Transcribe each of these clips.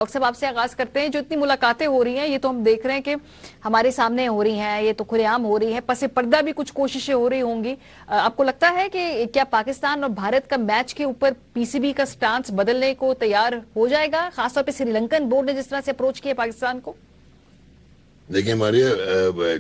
Doctor صاحب آپ سے آغاز کرتے ہیں. جو اتنی ملاقاتیں ہو رہی ہیں یہ تو ہم دیکھ رہے ہیں کہ ہمارے سامنے ہو رہی ہیں, یہ تو کھلے عام ہو رہی ہیں, پس پردہ بھی کچھ کوششیں ہو رہی ہوں گی. آپ کو لگتا ہے کہ کیا پاکستان اور بھارت کا میچ کے اوپر پی سی بی کا سٹانس بدلنے کو تیار ہو جائے گا, خاص طور پہ سری لنکن بورڈ نے جس طرح سے اپروچ کیا پاکستان کو؟ دیکھیں ہمارے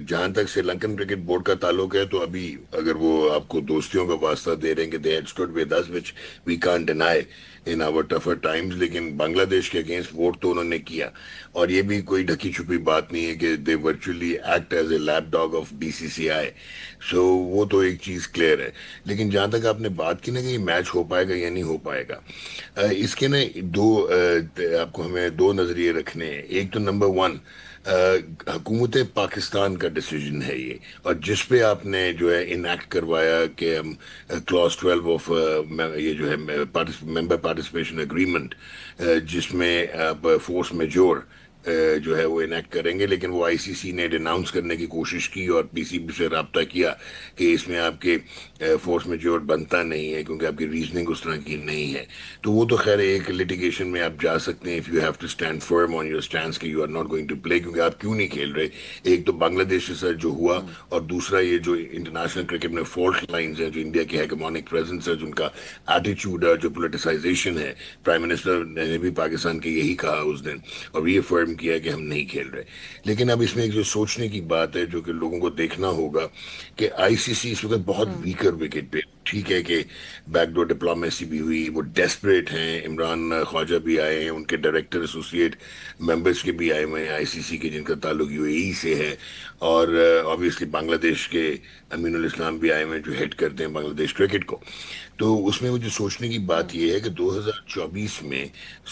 جہاں تک سری لنکن کرکٹ بورڈ کا تعلق ہے تو ابھی اگر وہ آپ کو دوستیوں کا واسطہ دے رہے ہیں کہ they had stood with us which we can't deny in our tougher times, لیکن بنگلہ دیش کے اگینسٹ ووٹ تو انہوں نے کیا. اور یہ بھی کوئی ڈھکی چھپی بات نہیں ہے کہ they virtually act as a lap dog of B C C I. So وہ تو ایک چیز کلیئر ہے. لیکن جہاں تک آپ نے بات کی نا کہ یہ میچ ہو پائے گا یا نہیں ہو پائے گا, اس کے نا آپ کو ہمیں دو نظریے رکھنے ہیں. ایک تو نمبر ون, حکومت پاکستان کا ڈیسیجن ہے یہ, اور جس پہ آپ نے جو ہے انیکٹ کروایا کہ ہم کلاس 12 آف یہ جو ہے ممبر پارٹیسپیشن اگریمنٹ, جس میں آپ فورس میجور جو ہے وہ انیکٹ کریں گے, لیکن وہ آئی سی سی نے ڈیناؤنس کرنے کی کوشش کی اور پی سی بی سے رابطہ کیا کہ اس میں آپ کے فورس میجور بنتا نہیں ہے کیونکہ آپ کی ریزننگ اس طرح کی نہیں ہے. تو وہ تو خیر ایک لٹیگیشن میں آپ جا سکتے ہیں if you have to stand firm on your stands کہ you are not going to play, کیونکہ آپ کیوں نہیں کھیل رہے. ایک تو بنگلہ دیش کے ساتھ جو ہوا, اور دوسرا یہ جو انٹرنیشنل کرکٹ میں فالٹ لائنز ہیں, جو انڈیا کی ہیگمونک پریزنس ہے, جن کا ایٹیچیوڈ ہے, جو پولیٹیسائزیشن ہے. پرائم منسٹر نے بھی پاکستان کے یہی کہا اس دن, اور یہ فرم کیا کہ ہم نہیں کھیل رہے. لیکن اب اس میں ایک جو سوچنے کی بات ہے جو کہ لوگوں کو دیکھنا ہوگا کہ آئی سی سی اس وقت بہت ویکر وکٹ پہ. ٹھیک ہے کہ بیک ڈور ڈپلومیسی بھی ہوئی, وہ ڈیسپریٹ ہیں, عمران خواجہ بھی آئے ہیں, ان کے ڈائریکٹر ایسوسیٹ ممبرس کے بھی آئے ہوئے ہیں آئی سی سی کے, جن کا تعلق یو اے ای سے ہے, اور آبویسلی بنگلہ دیش کے امین الاسلام بھی آئے ہوئے ہیں جو ہیڈ کرتے ہیں بنگلہ دیش کرکٹ کو. تو اس میں مجھے سوچنے کی بات یہ ہے کہ 2024 میں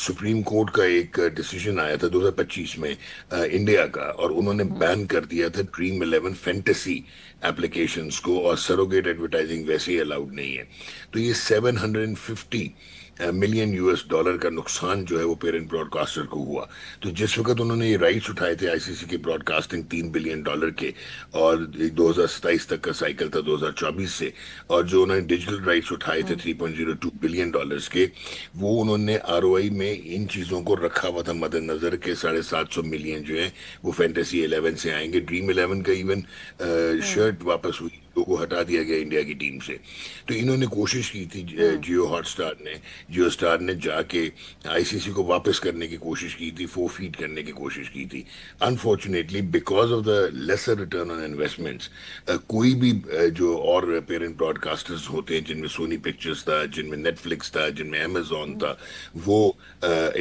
سپریم کورٹ کا ایک ڈیسیجن آیا تھا 2025 میں انڈیا کا, اور انہوں نے بین کر دیا تھا ڈریم 11 فینٹیسی اپلیکیشنز کو, اور سروگیٹ ایڈورٹائزنگ ویسے ہی الاؤڈ نہیں ہے. تو یہ 750 ملین یو ایس ڈالر کا نقصان جو ہے وہ پیرنٹ براڈ کاسٹر کو ہوا. تو جس وقت انہوں نے یہ رائٹس اٹھائے تھے آئی سی سی کے براڈ کاسٹنگ $3 بلین کے, اور 2027 تک کا سائیکل تھا 2024 سے, اور جو انہوں نے ڈیجیٹل رائٹس اٹھائے تھے $3.02 بلین کے, وہ انہوں نے آر او آئی میں ان چیزوں کو رکھا ہوا تھا مد نظر کے 750 ملین جو ہیں وہ فینٹیسی 11 سے آئیں گے. ڈریم 11 کا ایون شرٹ واپس ہوئی, لوگو ہٹا دیا گیا انڈیا کی ٹیم سے. تو انہوں نے کوشش کی تھی, جیو ہاٹ اسٹار نے جا کے آئی سی سی کو واپس کرنے کی کوشش کی تھی, فیڈ کرنے کی کوشش کی تھی. Unfortunately because of the lesser return on investments, کوئی بھی جو اور پیرنٹ براڈ کاسٹرز ہوتے ہیں جن میں سونی پکچرز تھا, جن میں نیٹ فلکس تھا, جن میں امیزون تھا, وہ